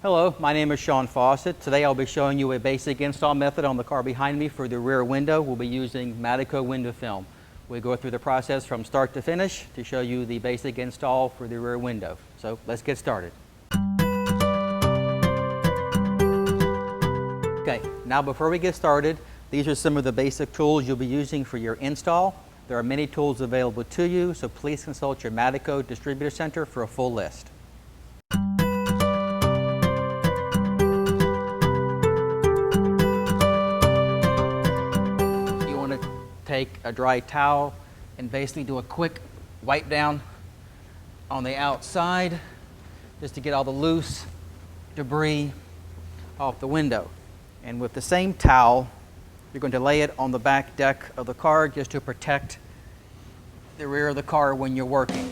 Hello, my name is Sean Fawcett. Today I'll be showing you a basic install method on the car behind me for the rear window. We'll be using Matico window film. We'll go through the process from start to finish to show you the basic install for the rear window. So let's get started. Okay, now before we get started, these are some of the basic tools you'll be using for your install. There are many tools available to you, so please consult your Matico distributor center for a full list. Take a dry towel and basically do a quick wipe down on the outside just to get all the loose debris off the window. And with the same towel, you're going to lay it on the back deck of the car just to protect the rear of the car when you're working.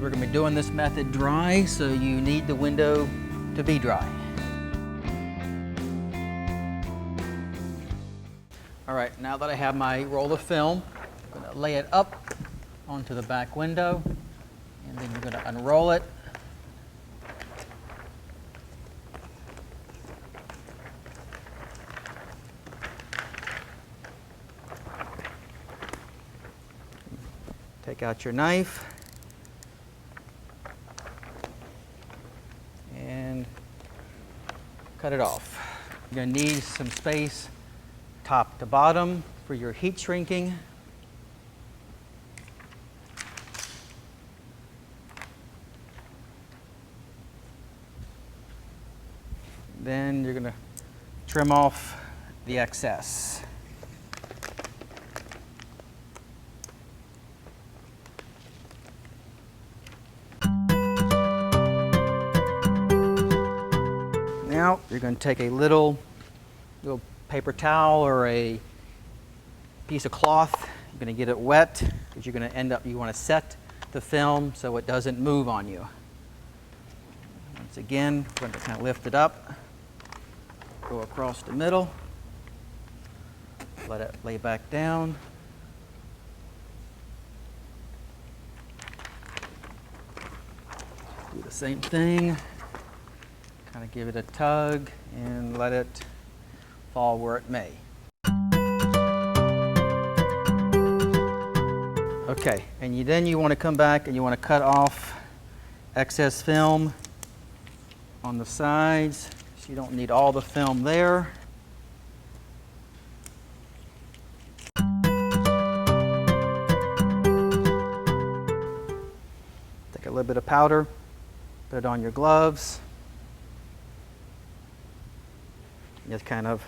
We're going to be doing this method dry, so you need the window to be dry. All right, now that I have my roll of film, I'm going to lay it up onto the back window, and then you're going to unroll it. Take out your knife. And cut it off. You're going to need some space top to bottom for your heat shrinking. Then you're going to trim off the excess. Now you're going to take a little paper towel or a piece of cloth. You're going to get it wet because you're going to you want to set the film so it doesn't move on you. Once again, we're going to kind of lift it up, go across the middle, let it lay back down. Do the same thing. Kind of give it a tug and let it fall where it may. Okay, and then you want to come back and you want to cut off excess film on the sides, so you don't need all the film there. Take a little bit of powder, put it on your gloves. Just kind of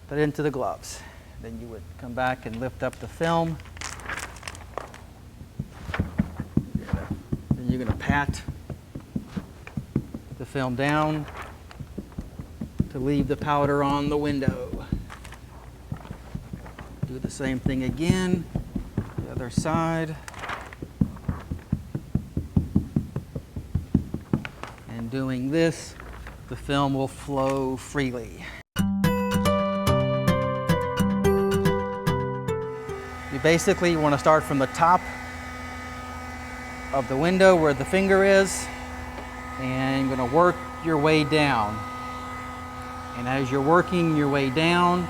put it into the gloves. Then you would come back and lift up the film. Then you're going to pat the film down to leave the powder on the window. Do the same thing again, the other side. And doing this, the film will flow freely. You basically want to start from the top of the window where the finger is, and you're going to work your way down. And as you're working your way down,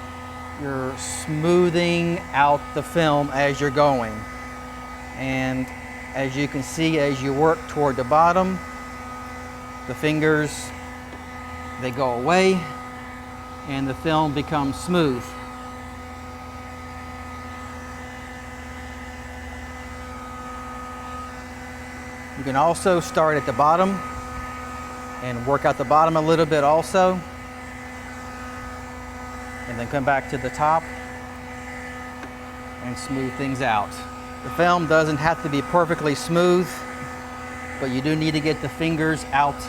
you're smoothing out the film as you're going. And as you can see, as you work toward the bottom, the fingers, they go away and the film becomes smooth. You can also start at the bottom and work out the bottom a little bit also, and then come back to the top and smooth things out. The film doesn't have to be perfectly smooth, but you do need to get the fingers out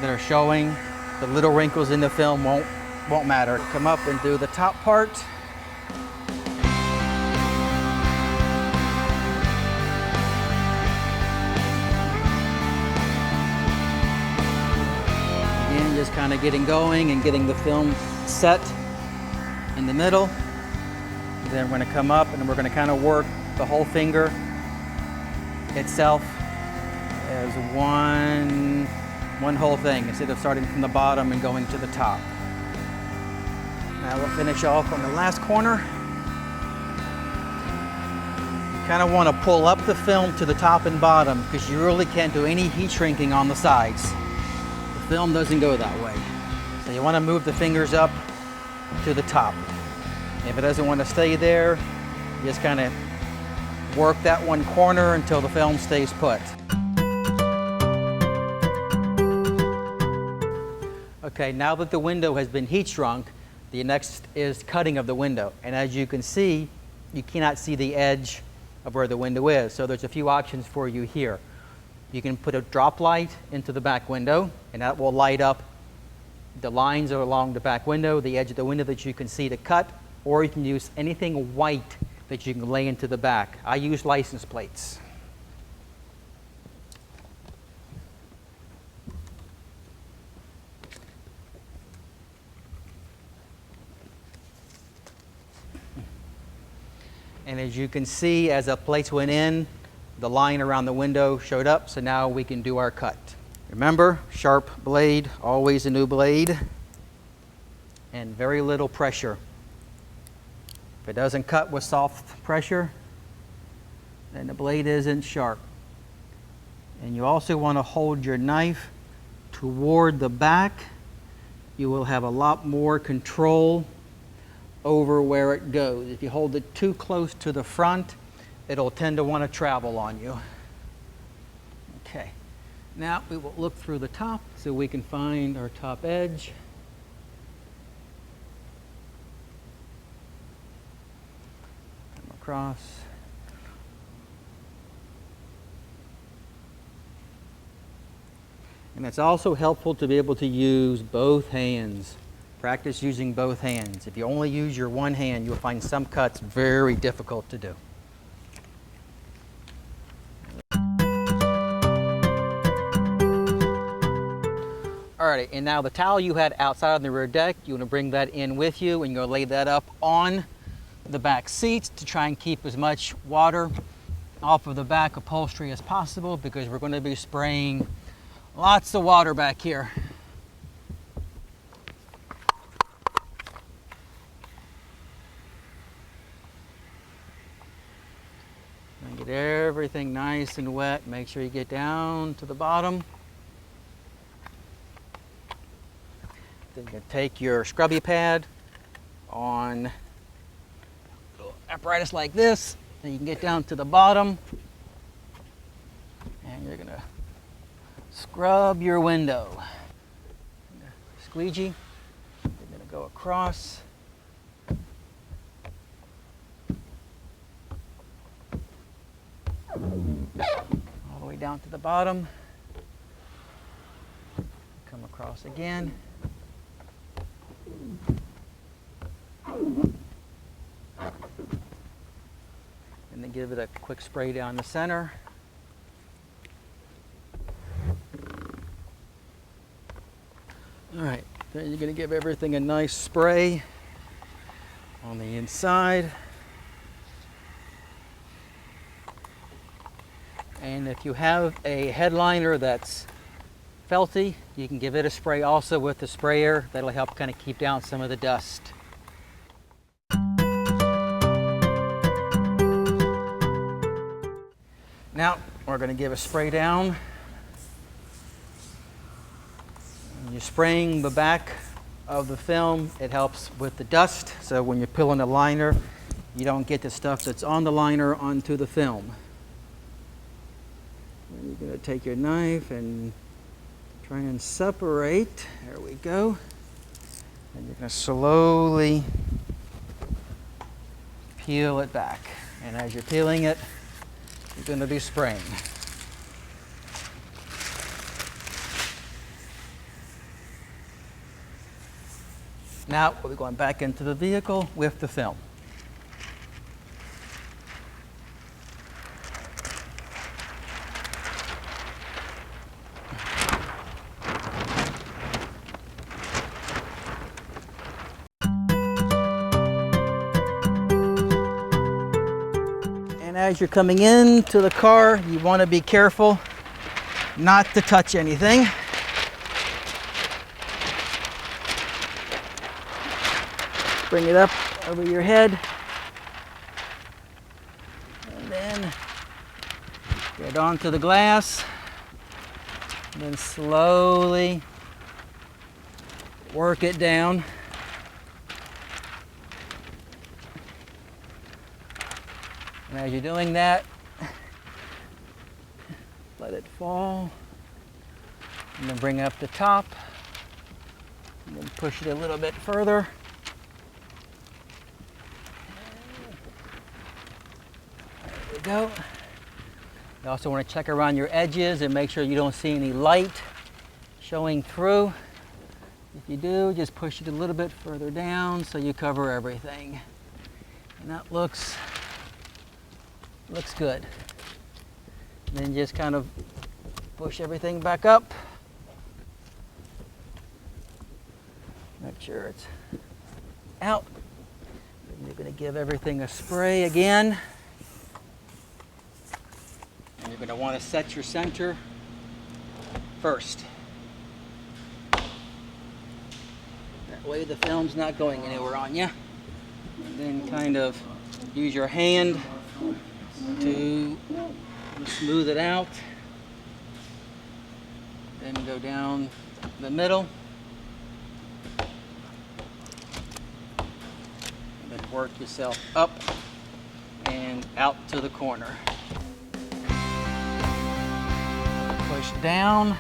that are showing. The little wrinkles in the film won't won't matter. Come up and do the top part. Again, just kind of getting going and getting the film set in the middle. Then we're going to come up and we're going to kind of work the whole finger itself as one whole thing instead of starting from the bottom and going to the top. Now we'll finish off on the last corner. You kind of want to pull up the film to the top and bottom because you really can't do any heat shrinking on the sides. The film doesn't go that way. So you want to move the fingers up to the top. If it doesn't want to stay there, you just kind of work that one corner until the film stays put. Okay, now that the window has been heat shrunk, the next is cutting of the window. And as you can see, you cannot see the edge of where the window is. So there's a few options for you here. You can put a drop light into the back window, and that will light up the lines along the back window, the edge of the window that you can see to cut, or you can use anything white that you can lay into the back. I use license plates. And as you can see, as the plates went in, the line around the window showed up, so now we can do our cut. Remember, sharp blade, always a new blade, and very little pressure. If it doesn't cut with soft pressure, then the blade isn't sharp. And you also want to hold your knife toward the back. You will have a lot more control over where it goes. If you hold it too close to the front, it'll tend to want to travel on you. Okay, now we will look through the top so we can find our top edge. Come across. And it's also helpful to be able to use both hands. Practice using both hands. If you only use your one hand, you'll find some cuts very difficult to do. Alrighty, and now the towel you had outside on the rear deck, you want to bring that in with you, and you're going to lay that up on the back seats to try and keep as much water off of the back upholstery as possible, because we're going to be spraying lots of water back here. And get everything nice and wet. Make sure you get down to the bottom. Then you can take your scrubby pad on a little apparatus like this, and you can get down to the bottom, and you're gonna scrub your window. Squeegee, you're gonna go across. All the way down to the bottom. Come across again. And then give it a quick spray down the center. All right, then you're going to give everything a nice spray on the inside. And if you have a headliner that's felty, you can give it a spray also with the sprayer. That'll help kind of keep down some of the dust. Now we're going to give a spray down. When you're spraying the back of the film, it helps with the dust. So when you're peeling the liner, you don't get the stuff that's on the liner onto the film. And you're going to take your knife and try and separate. There we go. And you're going to slowly peel it back. And as you're peeling it, you're going to be spraying. Now we'll be going back into the vehicle with the film. And as you're coming into the car, you want to be careful not to touch anything. Bring it up over your head, and then get onto the glass, and then slowly work it down. And as you're doing that, let it fall, and then bring up the top, and then push it a little bit further. There we go. You also want to check around your edges and make sure you don't see any light showing through. If you do, just push it a little bit further down so you cover everything. And that looks good. And then just kind of push everything back up. Make sure it's out. And you're going to give everything a spray again. And you're going to want to set your center first. That way the film's not going anywhere on you. And then kind of use your hand to smooth it out. Then go down the middle. And then work yourself up and out to the corner. Push down,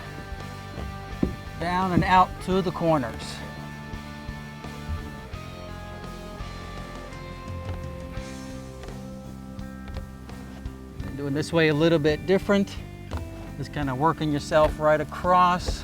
down and out to the corners. Doing this way a little bit different. Just kind of working yourself right across.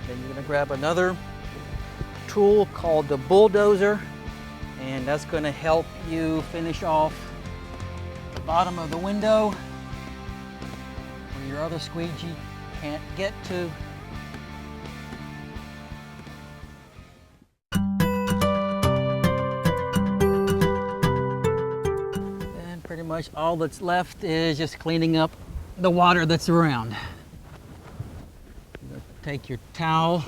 Then you're going to grab another tool called the bulldozer, and that's going to help you finish off the bottom of the window where your other squeegee can't get to. And pretty much all that's left is just cleaning up the water that's around. Take your towel,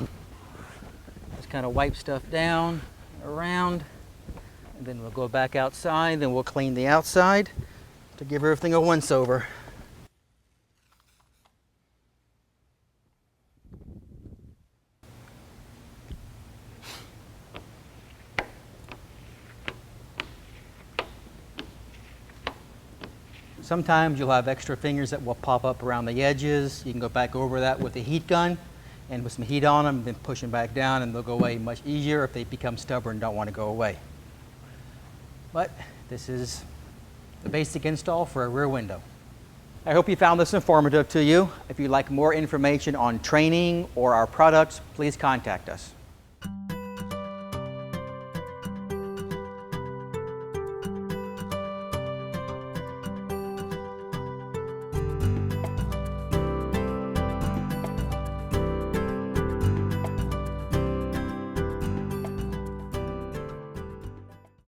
just kind of wipe stuff down around, and then we'll go back outside, then we'll clean the outside to give everything a once over. Sometimes you'll have extra fingers that will pop up around the edges. You can go back over that with a heat gun and with some heat on them, then push them back down, and they'll go away much easier if they become stubborn and don't want to go away. But this is the basic install for a rear window. I hope you found this informative to you. If you'd like more information on training or our products, please contact us.